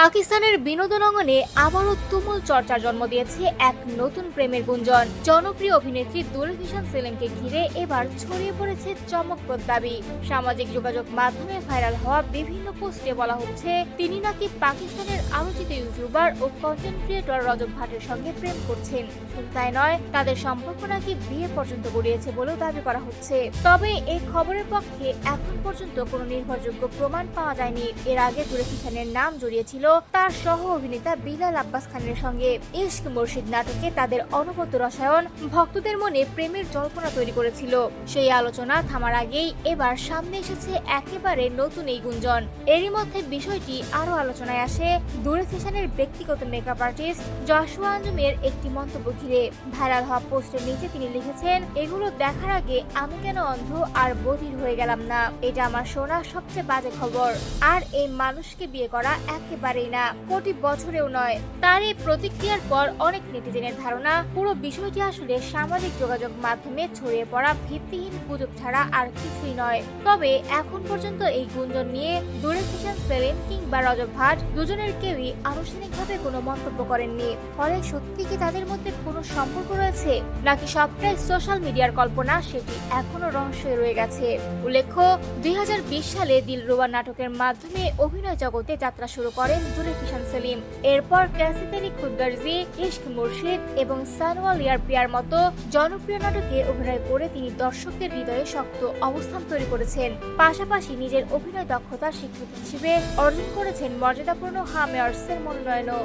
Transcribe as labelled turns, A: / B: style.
A: পাকিস্তানের বিনোদন অঙ্গনে আবারও তুমুল চর্চার জন্ম দিয়েছে এক নতুন প্রেমের গুঞ্জন। জনপ্রিয় অভিনেত্রী দুলফিশান সেলিমকে ঘিরে এবার ছড়িয়ে পড়েছে চমকপ্রদ দাবি। সামাজিক যোগাযোগ মাধ্যমে ভাইরাল হওয়া বিভিন্ন পোস্টে বলা হচ্ছে তিনি নাকি পাকিস্তানের আলোচিত ইউটিউবার ও কন্টেন্ট ক্রিয়েটর রজব ভাটের সঙ্গে প্রেম করছেন। শুধু তাই নয়, তাদের সম্পর্ক নাকি বিয়ে পর্যন্ত গড়িয়েছে বলেও দাবি করা হচ্ছে। তবে এই খবরের পক্ষে এখন পর্যন্ত কোনো নির্ভরযোগ্য প্রমাণ পাওয়া যায়নি। এর আগে দুলফিশানের নাম জড়িয়েছিল তার সহ অভিনেতা বিলাল আব্বাস খানের সঙ্গে। ইশক মুর্শিদ নাটকে তাদের অনবদ্য রসায়ন ভক্তদের মনে প্রেমের জল্পনা তৈরি করেছিল। সেই আলোচনা থামার আগেই এবার সামনে এসেছে একেবারে নতুন এই গুঞ্জন। এরই মধ্যে বিষয়টি আরো আলোচনায় আসে দুলফিশানের ব্যক্তিগত মেকআপ আর্টিস্ট জশুয়া আঞ্জুমের একটি মন্তব্য ঘিরে। ভাইরাল হওয়া পোস্টের নিচে তিনি লিখেছেন, এগুলো দেখার আগে আমি কেন অন্ধ আর বধির হয়ে গেলাম না। এটা আমার শোনা সবচেয়ে বাজে খবর। আর এই মানুষকে বিয়ে করা একেবারেই না, কোটি বছরেও নয়। তার এই প্রতিক্রিয়ার পর অনেক নেটিজেনের ধারণা পুরো বিষয়টি আসলে সামাজিক যোগাযোগ মাধ্যমে ছড়িয়ে পড়া ভিত্তিহীন গুজব ছাড়া আর কিছুই নয়। তবে এখন পর্যন্ত এই গুঞ্জন নিয়ে দুলফিশান সেলিম কিংবা রজব ভাট দুজনের কেউই আনুষ্ঠানিকভাবে কোনো মন্তব্য করেননি। ফলে সত্যি কি তাদের মধ্যে কোনো সম্পর্ক রয়েছে নাকি সবটাই সোশ্যাল মিডিয়ার কল্পনা, সেটি এখনো রহস্যই রয়ে গেছে। উল্লেখ্য, 2020 সালে দিলরুবা নাটকের মাধ্যমে অভিনয় জগতে যাত্রা শুরু করেন দুলফিশান সেলিম। এরপর ক্যাসি তেরি খুদ গার্জি, ইশক মুর্শিদ এবং সানওয়াল ইয়ার প্রিয়ার মতো জনপ্রিয় নাটকে অভিনয় করে তিনি দর্শকদের হৃদয়ে শক্ত অবস্থান তৈরি করেছেন। পাশাপাশি নিজের অভিনয় দক্ষতার স্বীকৃতি হিসেবে অর্জন করেছেন মর্যাদাপূর্ণ হাম অ্যাওয়ার্ডসের মনোনয়নও।